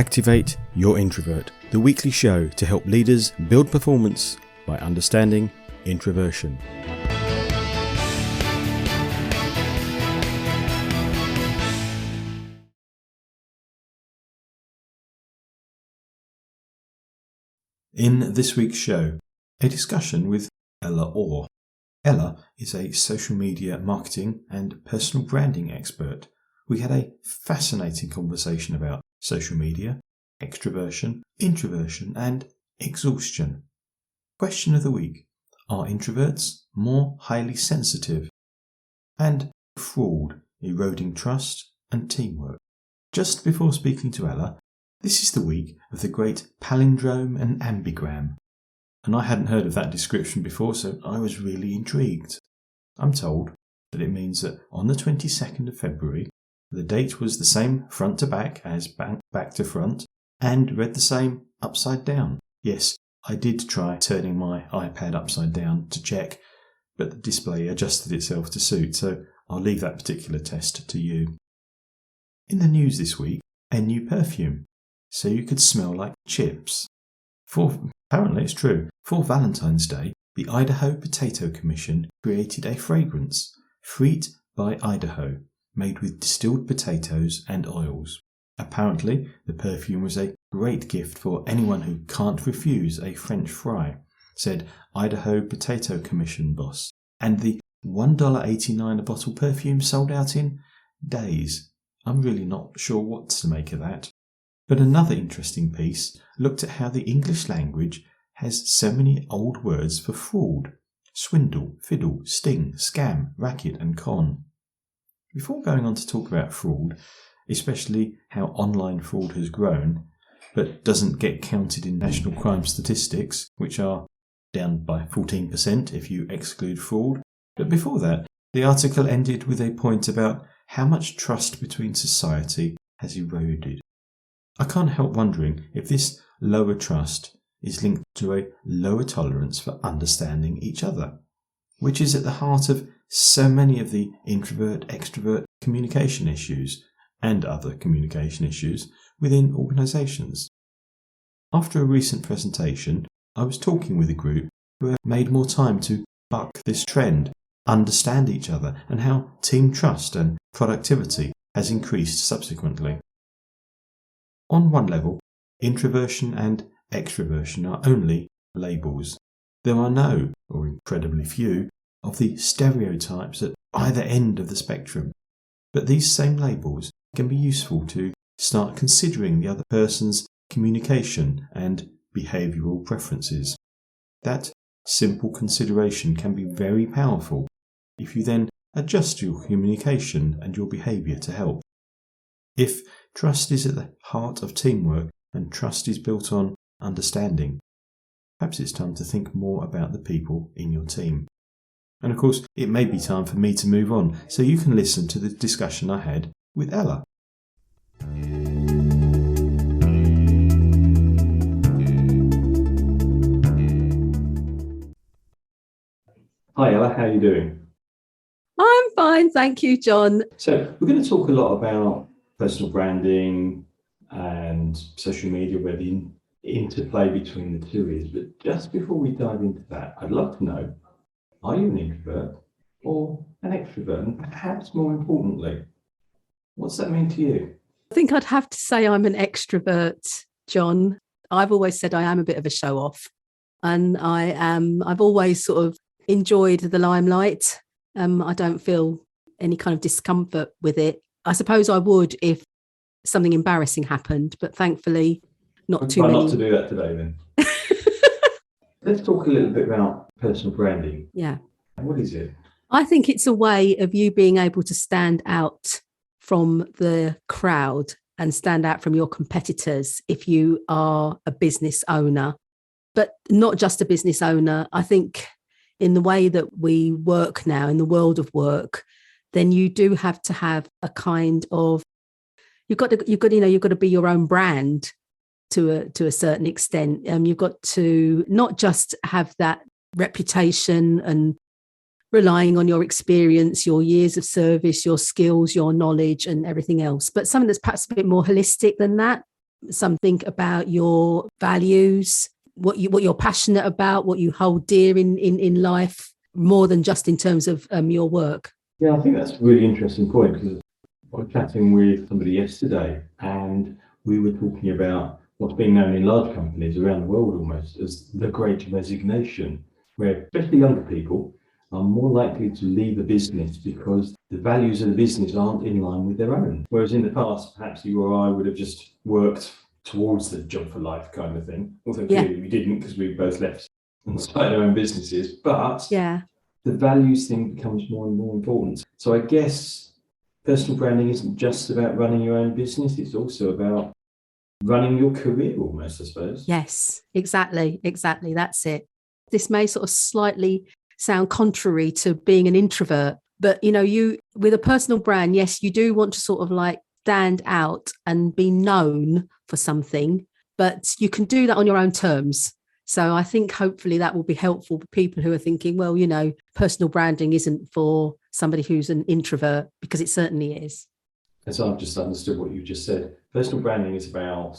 Activate Your Introvert, the weekly show to help leaders build performance by understanding introversion. In this week's show, a discussion with Ella Orr. Ella is a social media marketing and personal branding expert. We had a fascinating conversation about social media, extroversion, introversion, and exhaustion. Question of the week: are introverts more highly sensitive? And fraud, eroding trust and teamwork. Just before speaking to Ella, this is the week of the great palindrome and ambigram. And I hadn't heard of that description before, so I was really intrigued. I'm told that it means that on the 22nd of February, the date was the same front to back as back to front, and read the same upside down. Yes, I did try turning my iPad upside down to check, but the display adjusted itself to suit, so I'll leave that particular test to you. In the news this week, a new perfume, so you could smell like chips. Apparently it's true. For Valentine's Day, the Idaho Potato Commission created a fragrance, Friet by Idaho, made with distilled potatoes and oils. Apparently, the perfume was a great gift for anyone who can't refuse a French fry, said Idaho Potato Commission boss. And the $1.89 a bottle perfume sold out in days. I'm really not sure what to make of that. But another interesting piece looked at how the English language has so many old words for fraud: swindle, fiddle, sting, scam, racket and con. Before going on to talk about fraud, especially how online fraud has grown, but doesn't get counted in national crime statistics, which are down by 14% if you exclude fraud. But before that, the article ended with a point about how much trust between society has eroded. I can't help wondering if this lower trust is linked to a lower tolerance for understanding each other, which is at the heart of so many of the introvert-extrovert communication issues and other communication issues within organisations. After a recent presentation, I was talking with a group who have made more time to buck this trend, understand each other, and how team trust and productivity has increased subsequently. On one level, introversion and extroversion are only labels. There are no, or incredibly few, of the stereotypes at either end of the spectrum. But these same labels can be useful to start considering the other person's communication and behavioural preferences. That simple consideration can be very powerful if you then adjust your communication and your behaviour to help. If trust is at the heart of teamwork and trust is built on understanding, perhaps it's time to think more about the people in your team. And of course, it may be time for me to move on, so you can listen to the discussion I had with Ella. Hi Ella, how are you doing? I'm fine, thank you, John. So we're going to talk a lot about personal branding and social media, where the interplay between the two is. But just before we dive into that, I'd love to know, are you an introvert or an extrovert? And perhaps more importantly, what's that mean to you? I think I'd have to say I'm an extrovert, John. I've always said I am a bit of a show-off, and I've always sort of enjoyed the limelight. I don't feel any kind of discomfort with it. I suppose I would if something embarrassing happened, but thankfully not too many. Try not to do that today then. Let's talk a little bit about personal branding. Yeah. What is it? I think it's a way of you being able to stand out from the crowd and stand out from your competitors if you are a business owner, but not just a business owner. I think in the way that we work now, in the world of work, then you do have to have a kind of, you've got to be your own brand to a certain extent. You've got to not just have that reputation and relying on your experience, your years of service, your skills, your knowledge and everything else, but something that's perhaps a bit more holistic than that. something about your values, what you're passionate about, what you hold dear in life, more than just in terms of your work. Yeah, I think that's a really interesting point, because I was chatting with somebody yesterday and we were talking about what's being known in large companies around the world almost as the Great Resignation, where especially younger people are more likely to leave a business because the values of the business aren't in line with their own. Whereas in the past, perhaps you or I would have just worked towards the job for life kind of thing. Although clearly we didn't, because we both left and started our own businesses. But the values thing becomes more and more important. So I guess personal branding isn't just about running your own business, it's also about running your career almost, I suppose. Yes, exactly. That's it. This may sort of slightly sound contrary to being an introvert, but you with a personal brand, yes, you do want to sort of like stand out and be known for something, but you can do that on your own terms. So I think hopefully that will be helpful for people who are thinking, well, personal branding isn't for somebody who's an introvert, because it certainly is. And so I've just understood what you just said. Personal branding is about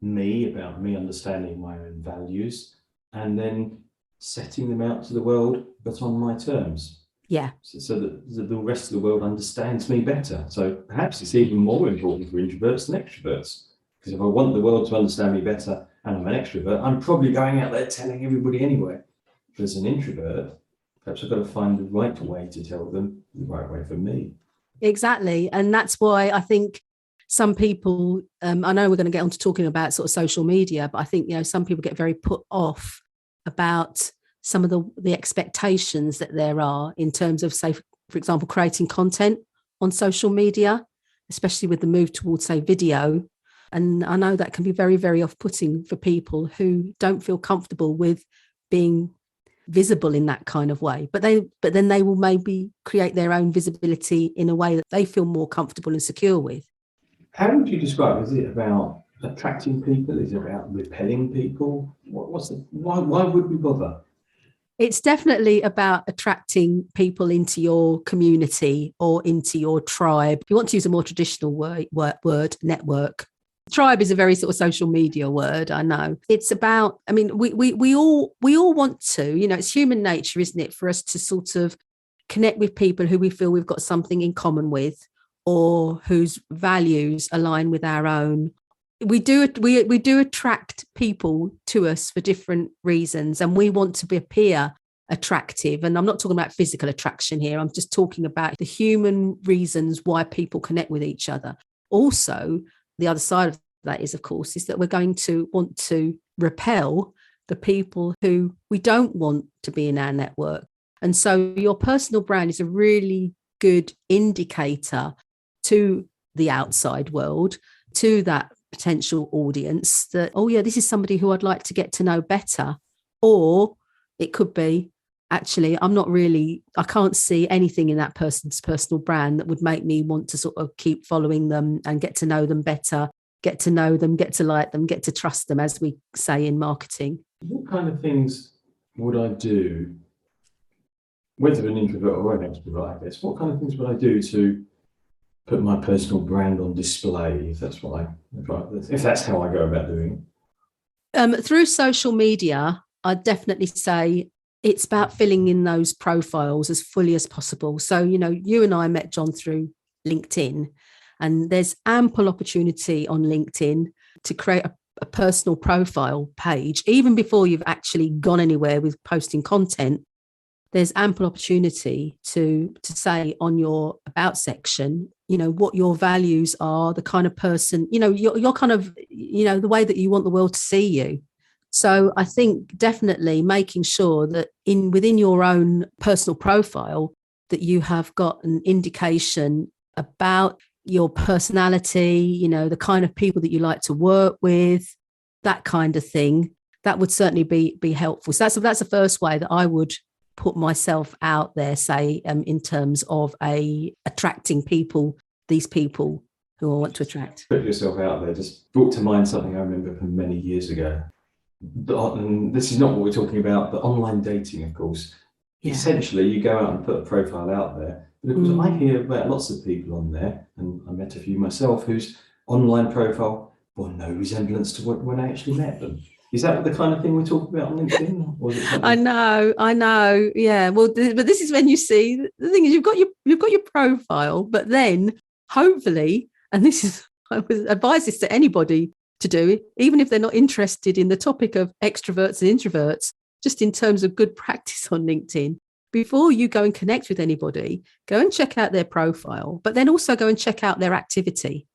me understanding my own values and then setting them out to the world, but on my terms. Yeah. So that the rest of the world understands me better. So perhaps it's even more important for introverts than extroverts. Because if I want the world to understand me better and I'm an extrovert, I'm probably going out there telling everybody anyway. But as an introvert, perhaps I've got to find the right way to tell them, the right way for me. Exactly. And that's why I think some people, I know we're going to get on to talking about sort of social media, but I think, some people get very put off about some of the expectations that there are in terms of, say, for example, creating content on social media, especially with the move towards, say, video. And I know that can be very, very off-putting for people who don't feel comfortable with being visible in that kind of way. But then they will maybe create their own visibility in a way that they feel more comfortable and secure with. How would you describe it? Is it about attracting people? Is it about repelling people? Why would we bother? It's definitely about attracting people into your community or into your tribe. If you want to use a more traditional word, network. Tribe is a very sort of social media word, I know. It's about, we all want to, it's human nature, isn't it, for us to sort of connect with people who we feel we've got something in common with, or whose values align with our own. We do attract people to us for different reasons, and we want to appear attractive. And I'm not talking about physical attraction here. I'm just talking about the human reasons why people connect with each other. Also, the other side of that is, of course, is that we're going to want to repel the people who we don't want to be in our network. And so your personal brand is a really good indicator to the outside world, to that potential audience, that, oh yeah, this is somebody who I'd like to get to know better. Or it could be, actually, I can't see anything in that person's personal brand that would make me want to sort of keep following them and get to know them better, get to know them, get to like them, get to trust them, as we say in marketing. What kind of things would I do, whether an introvert or an extrovert, I guess, what kind of things would I do to put my personal brand on display, if that's how I go about doing it? Through social media, I'd definitely say it's about filling in those profiles as fully as possible. So, you and I met John through LinkedIn, and there's ample opportunity on LinkedIn to create a personal profile page, even before you've actually gone anywhere with posting content. There's ample opportunity to say on your about section, what your values are, the kind of person, your kind of, the way that you want the world to see you. So I think definitely making sure that within your own personal profile that you have got an indication about your personality, the kind of people that you like to work with, that kind of thing, that would certainly be helpful. So that's the first way that I would put myself out there, say, in terms of attracting people, these people who I want to attract. Put yourself out there. Just brought to mind something I remember from many years ago. And this is not what we're talking about, but online dating, of course. Yeah. Essentially, you go out and put a profile out there. But of course, I hear about lots of people on there, and I met a few myself, whose online profile well, no resemblance to when I actually met them. Is that the kind of thing we're talking about on LinkedIn, or is it something? I know. Yeah. Well, but this is when you see the thing is you've got your profile, but then hopefully, and this is I would advise this to anybody to do, even if they're not interested in the topic of extroverts and introverts, just in terms of good practice on LinkedIn. Before you go and connect with anybody, go and check out their profile, but then also go and check out their activity,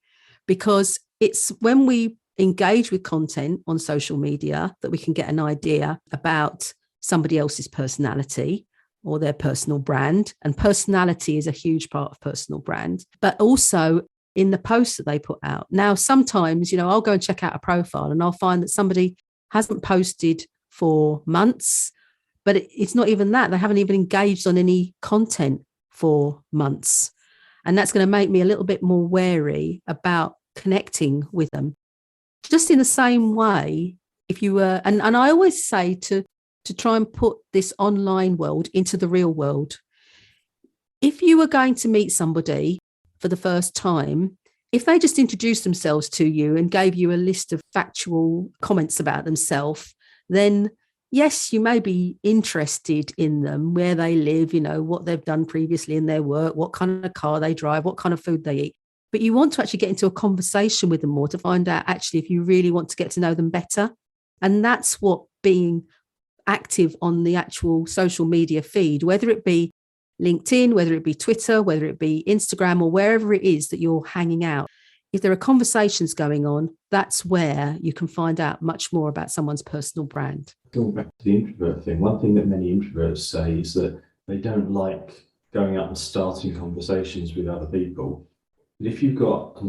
because it's when we engage with content on social media that we can get an idea about somebody else's personality or their personal brand. And personality is a huge part of personal brand, but also in the posts that they put out. Now, sometimes, I'll go and check out a profile and I'll find that somebody hasn't posted for months, but it's not even that. They haven't even engaged on any content for months. And that's going to make me a little bit more wary about connecting with them. Just in the same way, if you were, and I always say to try and put this online world into the real world. If you were going to meet somebody for the first time, if they just introduced themselves to you and gave you a list of factual comments about themselves, then yes, you may be interested in them, where they live, what they've done previously in their work, what kind of car they drive, what kind of food they eat. But you want to actually get into a conversation with them more to find out actually if you really want to get to know them better. And that's what being active on the actual social media feed, whether it be LinkedIn, whether it be Twitter, whether it be Instagram, or wherever it is that you're hanging out. If there are conversations going on, that's where you can find out much more about someone's personal brand. Going back to the introvert thing, one thing that many introverts say is that they don't like going up and starting conversations with other people. But if you've got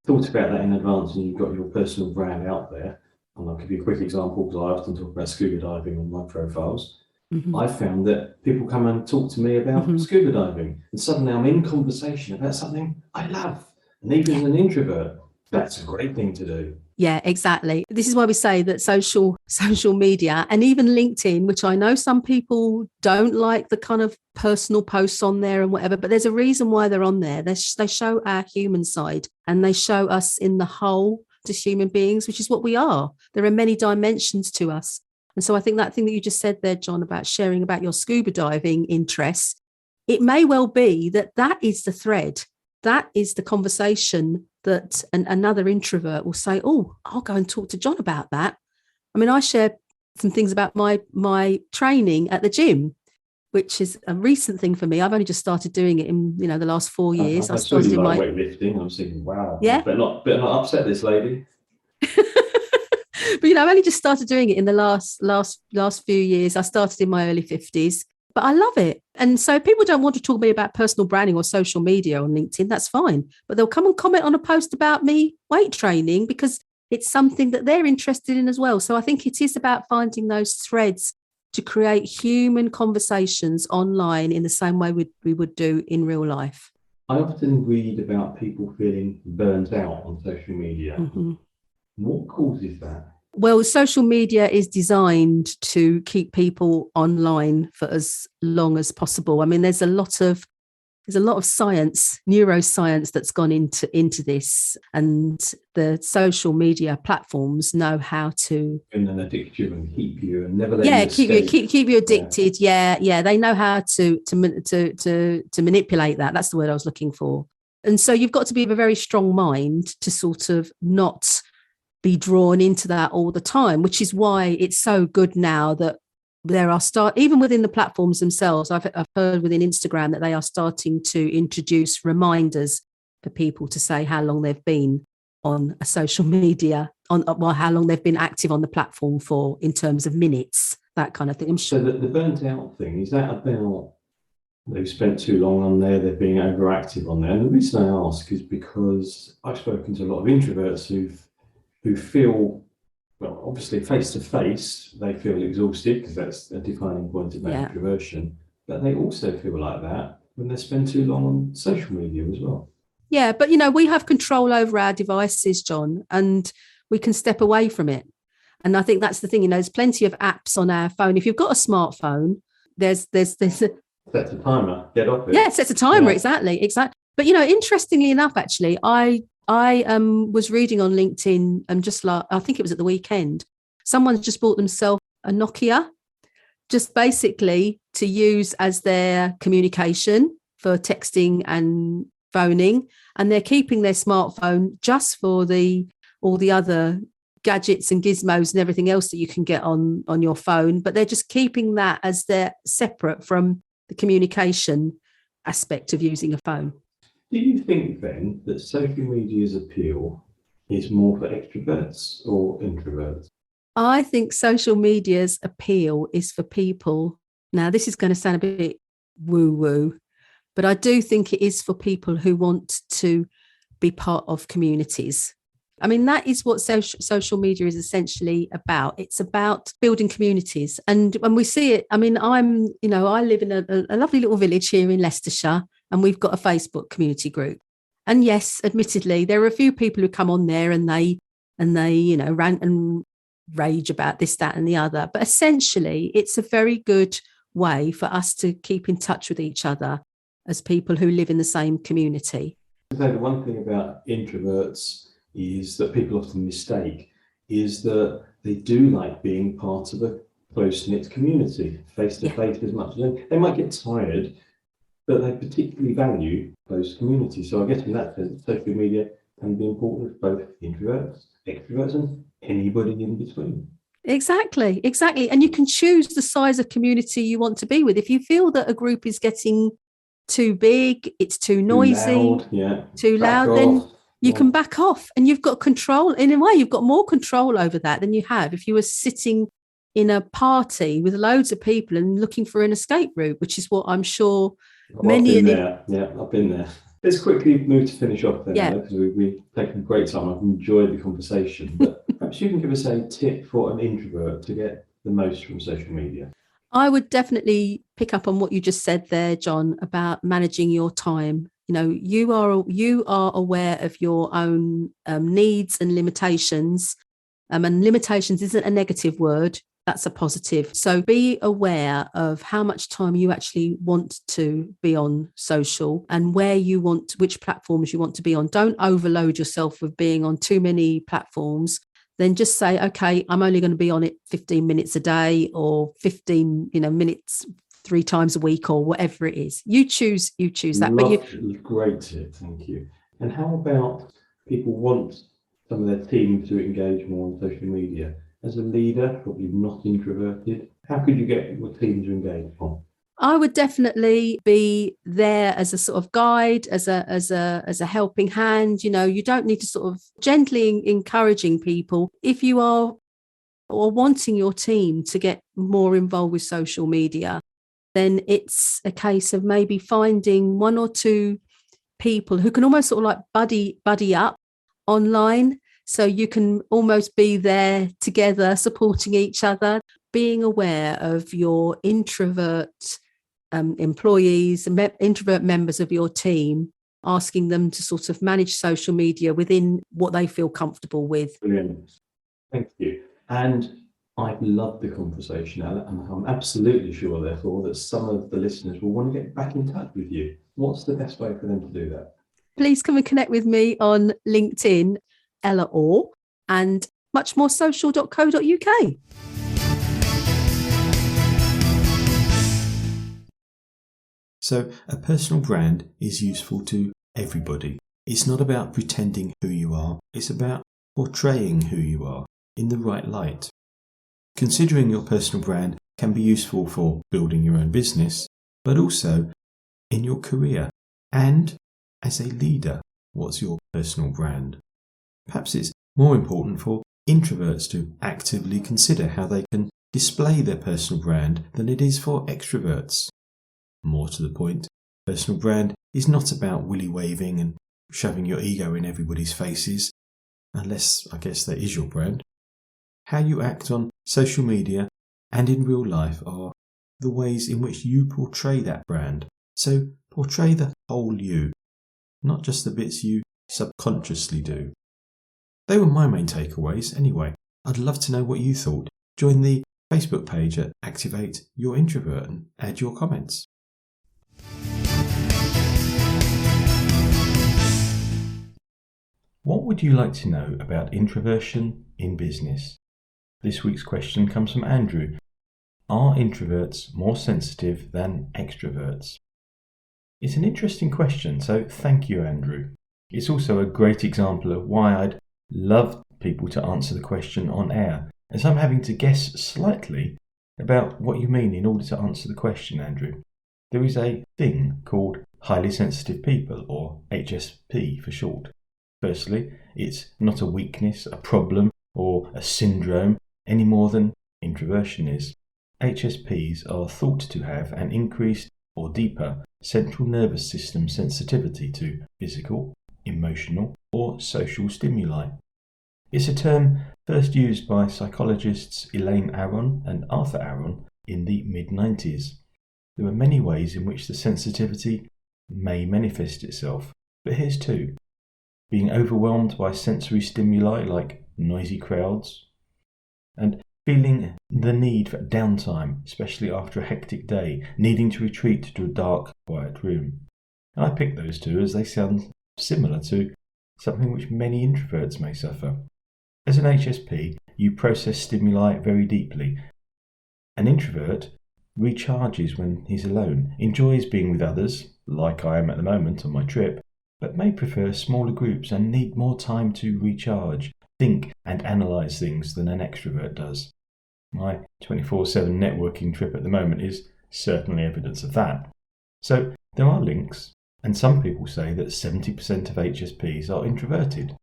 thought about that in advance and you've got your personal brand out there, and I'll give you a quick example because I often talk about scuba diving on my profiles. Mm-hmm. I found that people come and talk to me about scuba diving, and suddenly I'm in conversation about something I love. And even as an introvert, that's a great thing to do. Yeah, exactly. This is why we say that social media and even LinkedIn, which I know some people don't like the kind of personal posts on there and whatever, but there's a reason why they're on there. They show our human side and they show us in the whole to human beings, which is what we are. There are many dimensions to us. And so I think that thing that you just said there, John, about sharing about your scuba diving interests, it may well be that is the thread. That is the conversation that another introvert will say, oh, I'll go and talk to John about that. I mean, I share some things about my training at the gym, which is a recent thing for me. I've only just started doing it in the last 4 years. I started in my weightlifting. I was thinking, wow, yeah, better not upset this lady. But I've only just started doing it in the last few years. I started in my early 50s, but I love it. And so people don't want to talk to me about personal branding or social media on LinkedIn. That's fine. But they'll come and comment on a post about me weight training because it's something that they're interested in as well. So I think it is about finding those threads to create human conversations online in the same way we would do in real life. I often read about people feeling burnt out on social media. Mm-hmm. What causes that? Well, social media is designed to keep people online for as long as possible. I mean, there's a lot of science, neuroscience that's gone into this, and the social media platforms know how to addict you and keep you and never let you keep you addicted. Yeah. They know how to manipulate that. That's the word I was looking for. And so you've got to be of a very strong mind to sort of not be drawn into that all the time, which is why it's so good now that there are even within the platforms themselves. I've heard within Instagram that they are starting to introduce reminders for people to say how long they've been on a social media, how long they've been active on the platform for in terms of minutes, that kind of thing. I'm sure. So the burnt out thing, is that about they've spent too long on there, they're being overactive on there? And the reason I ask is because I've spoken to a lot of introverts who feel, well, obviously face-to-face, they feel exhausted because that's a defining point about introversion, but they also feel like that when they spend too long on social media as well. Yeah, but, we have control over our devices, John, and we can step away from it. And I think that's the thing, there's plenty of apps on our phone. If you've got a smartphone, there's Sets a timer, get off it. Yeah, it sets a timer, exactly. But, interestingly enough, actually, I I was reading on LinkedIn just like, I think it was at the weekend, someone's just bought themselves a Nokia, just basically to use as their communication for texting and phoning. And they're keeping their smartphone just for all the other gadgets and gizmos and everything else that you can get on your phone. But they're just keeping that as they're separate from the communication aspect of using a phone. Do you think then that social media's appeal is more for extroverts or introverts? I think social media's appeal is for people. Now, this is going to sound a bit woo-woo, but I do think it is for people who want to be part of communities. I mean, that is what social media is essentially about. It's about building communities. And when we see it, I mean, I live in a lovely little village here in Leicestershire, and we've got a Facebook community group. And yes, admittedly, there are a few people who come on there and they rant and rage about this, that, and the other. But essentially, it's a very good way for us to keep in touch with each other as people who live in the same community. So the one thing about introverts is that people often mistake is that they do like being part of a close-knit community, face-to-face as much as they might get tired, but they particularly value close community. So I guess in that sense, social media can be important for both introverts, extroverts, and anybody in between. Exactly. And you can choose the size of community you want to be with. If you feel that a group is getting too big, it's too noisy, too loud, then you can back off, and you've got control. In a way, you've got more control over that than you have if you were sitting in a party with loads of people and looking for an escape route, which is what I'm sure many of I've been there. Let's quickly move to finish off then, because we've taken great time. I've enjoyed the conversation, but perhaps you can give us a tip for an introvert to get the most from social media. I would definitely pick up on what you just said there, John, about managing your time. You are aware of your own needs and limitations, and limitations isn't a negative word. That's a positive. So be aware of how much time you actually want to be on social and which platforms you want to be on. Don't overload yourself with being on too many platforms. Then just say, okay, I'm only going to be on it 15 minutes a day or 15 minutes 3 times a week or whatever it is. You choose that. Great tip, thank you. And how about people want some of their team to engage more on social media? As a leader, probably not introverted, how could you get your team to engage more? I would definitely be there as a sort of guide, as a helping hand. You don't need to sort of gently encouraging people. If you are or wanting your team to get more involved with social media, then it's a case of maybe finding 1 or 2 people who can almost sort of like buddy up online. So you can almost be there together, supporting each other, being aware of your introvert employees, introvert members of your team, asking them to sort of manage social media within what they feel comfortable with. Brilliant. Thank you. And I've loved the conversation, Ella, and I'm absolutely sure, therefore, that some of the listeners will want to get back in touch with you. What's the best way for them to do that? Please come and connect with me on LinkedIn, Ella Orr, and muchmoresocial.co.uk. So a personal brand is useful to everybody. It's not about pretending who you are. It's about portraying who you are in the right light. Considering your personal brand can be useful for building your own business, but also in your career. And as a leader, what's your personal brand? Perhaps it's more important for introverts to actively consider how they can display their personal brand than it is for extroverts. More to the point, personal brand is not about willy-waving and shoving your ego in everybody's faces, unless, I guess, that is your brand. How you act on social media and in real life are the ways in which you portray that brand. So portray the whole you, not just the bits you subconsciously do. They were my main takeaways anyway. I'd love to know what you thought. Join the Facebook page at Activate Your Introvert and add your comments. What would you like to know about introversion in business? This week's question comes from Andrew. Are introverts more sensitive than extroverts? It's an interesting question, so thank you, Andrew. It's also a great example of why I'd love people to answer the question on air, as I'm having to guess slightly about what you mean in order to answer the question, Andrew. There is a thing called highly sensitive people, or HSP for short. Firstly, it's not a weakness, a problem, or a syndrome any more than introversion is. HSPs are thought to have an increased or deeper central nervous system sensitivity to physical, emotional, or social stimuli. It's a term first used by psychologists Elaine Aron and Arthur Aron in the mid-90s. There are many ways in which the sensitivity may manifest itself, but here's two. Being overwhelmed by sensory stimuli like noisy crowds, and feeling the need for downtime, especially after a hectic day, needing to retreat to a dark, quiet room. And I picked those two as they sound similar to something which many introverts may suffer. As an HSP, you process stimuli very deeply. An introvert recharges when he's alone, enjoys being with others, like I am at the moment on my trip, but may prefer smaller groups and need more time to recharge, think and analyse things than an extrovert does. My 24/7 networking trip at the moment is certainly evidence of that. So there are links, and some people say that 70% of HSPs are introverted,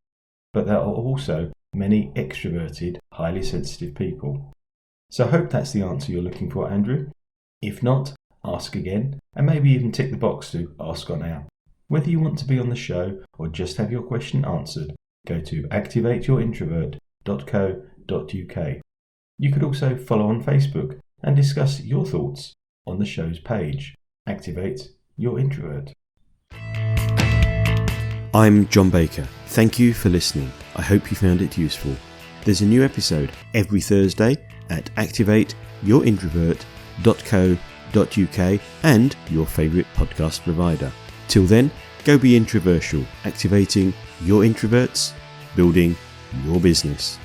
but there are also many extroverted, highly sensitive people. So I hope that's the answer you're looking for, Andrew. If not, ask again, and maybe even tick the box to ask on air. Whether you want to be on the show or just have your question answered, go to activateyourintrovert.co.uk. You could also follow on Facebook and discuss your thoughts on the show's page. Activate Your Introvert. I'm John Baker. Thank you for listening. I hope you found it useful. There's a new episode every Thursday at activateyourintrovert.co.uk and your favourite podcast provider. Till then, go be introversial, activating your introverts, building your business.